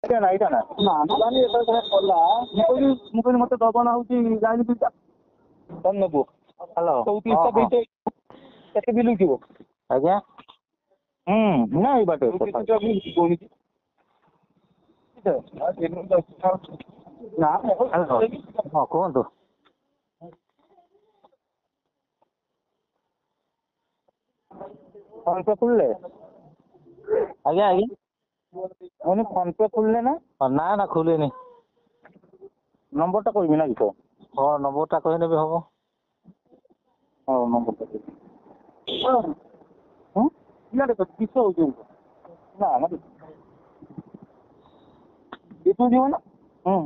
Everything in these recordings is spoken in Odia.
ଏଇଟା ନା ନା ମାନେ ଯେତେବେଳେ କଲା ମୁଁ କହିଲି ମତେ ଦବନା ହଉଛି ଜାଣି ଦୁଇଟା କଣ ନେବୁ ହ୍ୟାଲୋ 34ଟା ଦେଇତେ କେତେ ବିଲ୍ ଉଠିବ ଆଜ୍ଞା ନା ଏଇ ବାଟେ ନା ହଁ କୁହନ୍ତୁ ଫୋନ ପେ ଖୋଲିଲେ ଆଜ୍ଞା ଆଜ୍ଞା ମାନେ ଫୋନ ପେ ଖୋଲିଲେ ନା ନା ନା ଖୋଲିନି ନମ୍ବରଟା କହିବି ନା କିଛି ହଁ ନମ୍ବରଟା କହିଲେ ବି ହବ ହଉ ନମ୍ବରଟା ଇଆଡ଼େ ତ କିସ ହଉଛି ନା ନା କିସ ଯିବ ନା ହଉ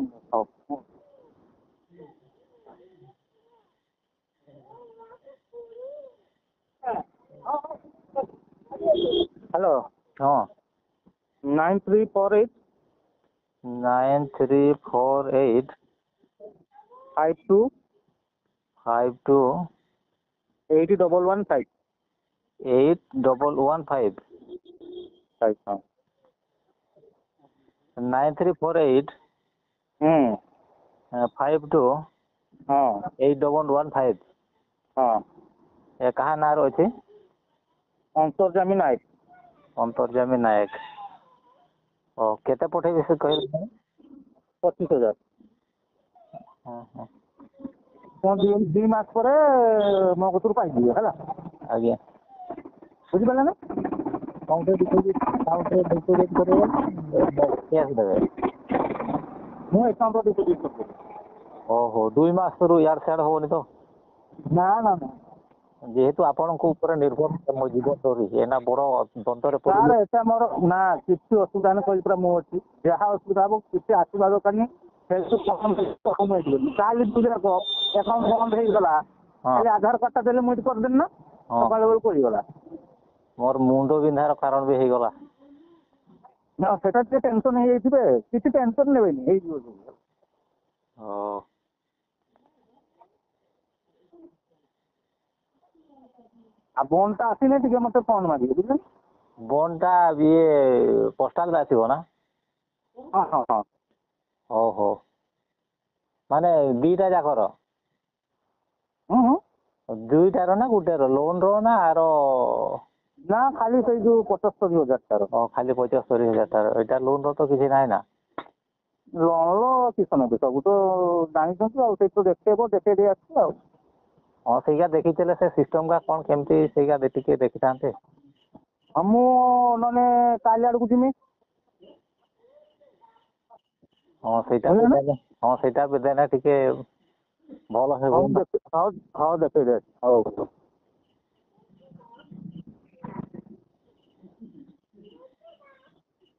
ହ୍ୟାଲୋ ହଁ 9348 9348 52 52 8115 8115 ହଁ 9348 52 ହଁ 8115 ହଁ ଏ କାହା ନାଁରେ ଅଛି ଅନ୍ତର୍ଜାମୀ ନାୟକ ଅନ୍ତର୍ଜାମୀ ନାୟକ ଓ କେତେ ପଠେଇବେ ସେ କହିଲେ 25,000 ହଁ ହଁ ଦି ମାସ ପରେ ମୋ କତରୁ ପାଇଯିବେ ହେଲା ଆଜ୍ଞା ବୁଝିପାରିଲେ ନା କ୍ୟାସ୍ ଦେବେ ମୁଁ ଏକାଉଣ୍ଟରେ ଡିପୋଜିଟ୍ କରିଦେବି ଓହୋ 2 ମାସରୁ ଇଆଡେ ସିଆଡେ ହବନି ତ ନା ନା ନା ଯେହେତୁ ଆପଣଙ୍କ ଉପରେ ନିର୍ଭର ମୋ ଜୀବନ ଧରିଛି ଏନା ବଡ ଦନ୍ତରେ ସାର୍ ପଡିଲେ ଏଟା ମୋର ନା କିଛି ଅସୁବିଧା ନାହିଁ କହିଲି ପୁରା ମୁଁ ଅଛି ଯାହା ଅସୁବିଧା ହବ କିଛି ଆସିବା ଦରକାର ନାହିଁ କାଲି ଦୁଇଟାକ ଆକାଉଣ୍ଟ ବନ୍ଦ ହେଇଗଲା ଖାଲି ଆଧାର କାର୍ଡଟା ଦେଲେ ମୁଁ ଏଠି କରିଦେଲି ନା ସକାଳ ବେଳକୁ ହେଇଗଲା ମୋର ମୁଣ୍ଡ ବିନ୍ଧାର କାରଣ ବି ହେଇଗଲା ନା ସେଟା ଟିକେ ଟେନସନ ହେଇଯାଇଥିବେ କିଛି ଟେନସନ ନେବେନି ହେଇଯିବ ସବୁ ହଁ ଆଉ ବଣ୍ଡଟା ଆସିଲେ ଟିକେ ମତେ ଫୋନ ମାରିବେ ବୁଝିଲେ ବଣ୍ଡଟା ଇଏ ପୋଷ୍ଟାଲରେ ଆସିବ ନା ହଁ ହଁ ହଁ ଓହୋ ମାନେ ଦିଟା ଯାକର ଦୁଇଟାର ନା ଗୋଟେର ଲୋନ ର ନା ଆର ନା ଖାଲି ସେଇ ଯୋଉ 75,000 ଖାଲି 75,000 ଏଇଟା ଲୋନ ର ତ କିଛି ନାହିଁ ନା ଲୋନର କିସ ନେବେ ସବୁ ତ ଜାଣିଛନ୍ତି ଆଉ ସେଇଠୁ ଦେଖେଇ ଦେଇ ଆସିବେ ଆଉ ହଁ ସେଇଟା ଦେଖିଥିଲେ ସେ ସିଷ୍ଟମ ଟା କଣ କେମିତି ସେଇଟା ଟିକେ ଦେଖିଥାନ୍ତେ ହଁ ମୁଁ ନହେଲେ କାଲି ଆଡକୁ ଯିମି ହଁ ସେଇଟା ବି ଦେଲେ ଟିକେ ଭଲ ହେବ ହଉ ଦେଖେଇ ଦେ ହଉ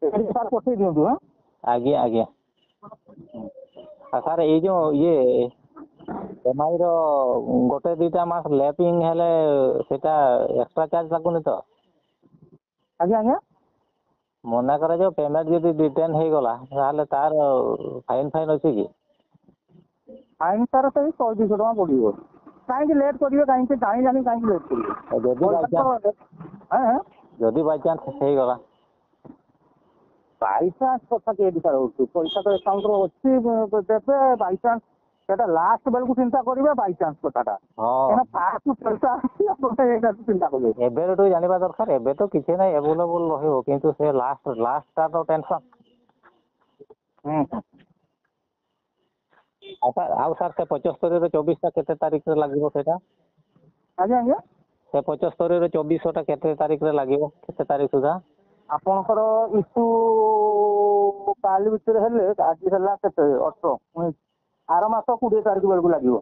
ସାର୍ ପଠେଇ ଦିଅନ୍ତୁ ଆଜ୍ଞା ଆଜ୍ଞା ସାର୍ ଏଇ ଯୋଉ ଇଏ ଏମ୍ଆଇ ର ଗୋଟେ ଦିଟା ମାସ ଲେଟିଂ ହେଲେ ସେଇଟା ଏକ୍ସଟ୍ରା ଚାର୍ଜ ଲାଗୁନି ତ ଆଜ୍ଞା ଆଜ୍ଞା ମନେକର ଯୋଉ ପେମେଣ୍ଟ ଯଦି ରିଟର୍ନ ହେଇଗଲା ତାହେଲେ ତାର ଫାଇନ୍ ଅଛି କି ଫାଇନ୍ ତାର ସେଇ 100-200 ଟଙ୍କା ପଡ଼ିବ କାହିଁକି ଲେଟ୍ କରିବେ କାହିଁକି କାହିଁକି ଲେଟ୍ କରିବେ ଯଦି ବାଇଚାନ୍ସ ହେଇଗଲା ବାଇଚାନ୍ସ କଥା କେଠି ସାର୍ ହଉଛି ପଇସା ତ ଆକାଉଣ୍ଟରେ ଅଛି ଦେବେ ବାଇଚାନ୍ସ ସେଟା ଲାଷ୍ଟ ବେଳକୁ ଚିନ୍ତା କରିବେ ବାଇଚାନ୍ସ କଥାଟା କାହିଁକିନା ଫାଷ୍ଟ ପଇସା ଅଛି ଆପଣ ଏଇଟା ଚିନ୍ତା କରିବେ ଏବେଠୁ ଜାଣିବା ଦରକାର ଏବେ ତ କିଛି ନାହିଁ ଆଭେଲେବୁଲ ରହିବ କିନ୍ତୁ ସେ ଲାଷ୍ଟଟା ତ ଟେନସନ ଆଉ ସାର୍ ସେ 75ରୁ 24ଟା କେତେ ତାରିଖରେ ଲାଗିବ ସେଇଟା ଆଜ୍ଞା ଆଜ୍ଞା ସେ 75ରୁ 24ଟା କେତେ ତାରିଖରେ ଲାଗିବ କେତେ ତାରିଖ ସୁଦ୍ଧା ଆପଣଙ୍କର ଇସ୍ୟୁ କାଲି ଭିତରେ ହେଲେ ଆଜି ହେଲା କେତେ 18 ଆର ମାସ 20 ତାରିଖ ବେଳକୁ ଲାଗିବ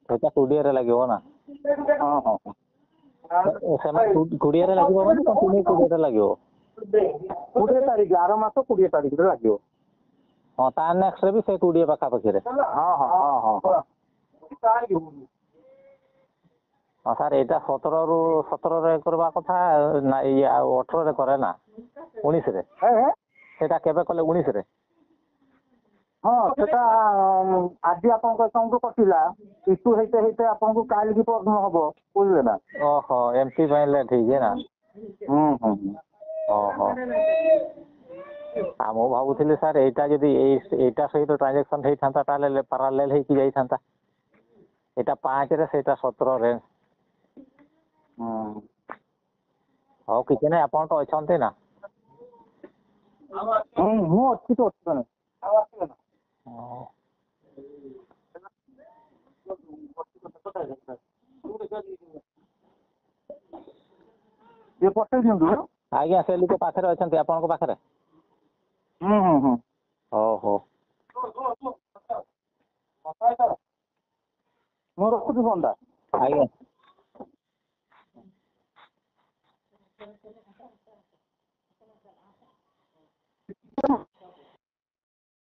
ସେଇଟା 20ରେ ଲାଗିବ ନା ହଁ ହଁ ସେମାନେ 20ରେ ଲାଗିବ ମାନେ କଣ୍ଟିନ୍ୟୁ 20ରେ ଲାଗିବ 20 ତାରିଖ ଆର ମାସ 20 ତାରିଖରେ ଲାଗିବ ହଁ ତା ନେକ୍ସଟରେ ବି ସେ 20 ପାଖାପାଖିରେ ହଁ ସାର୍ ଏଇଟା 17ରେ କରିବା କଥା ନା ଇଏ ଆଉ 18ରେ କରେ ନା 19ରେ ସେଇଟା କେବେ କଲେ 19ରେ ହଁ ସେଟା ଆଜି ଆପଣଙ୍କ ଆକାଉଣ୍ଟରୁ କଟିଲା ଇସ୍ୟୁ ହେଇତେ ଆପଣଙ୍କୁ କାଲିକି ପରଦିନ ହବ ବୁଝିଲେ ନା ଓହୋ ଏମିତି ପାଇଁ ଲେଟ୍ ହେଇଛି ନା ଓହୋ ମୁଁ ଭାବୁଥିଲି ସାର୍ ଏଇଟା ଯଦି ଏଇଟା ସହିତ ଟ୍ରାଞ୍ଜାକ୍ସନ୍ ହେଇଥାନ୍ତା ତାହେଲେ ପାରାଲେଲ୍ ହେଇକି ଯାଇଥାନ୍ତା। ଏଇଟା 5ରେ ସେଇଟା 17ରେ। ହଉ କିଛି ନାହିଁ, ଆପଣ ତ ଅଛନ୍ତି ନା। ମୁଁ ଅଛି ତ ଅଛି ମାନେ ଇଏ ପଠେଇ ଦିଅନ୍ତୁ। ଆଜ୍ଞା ସେ ଲୋକ ପାଖରେ ଅଛନ୍ତି ଆପଣଙ୍କ ପାଖରେ? ହଉ ହଉ ମୁଁ ରଖୁଛି ଫୋନ୍ଟା। ଆଜ୍ଞା।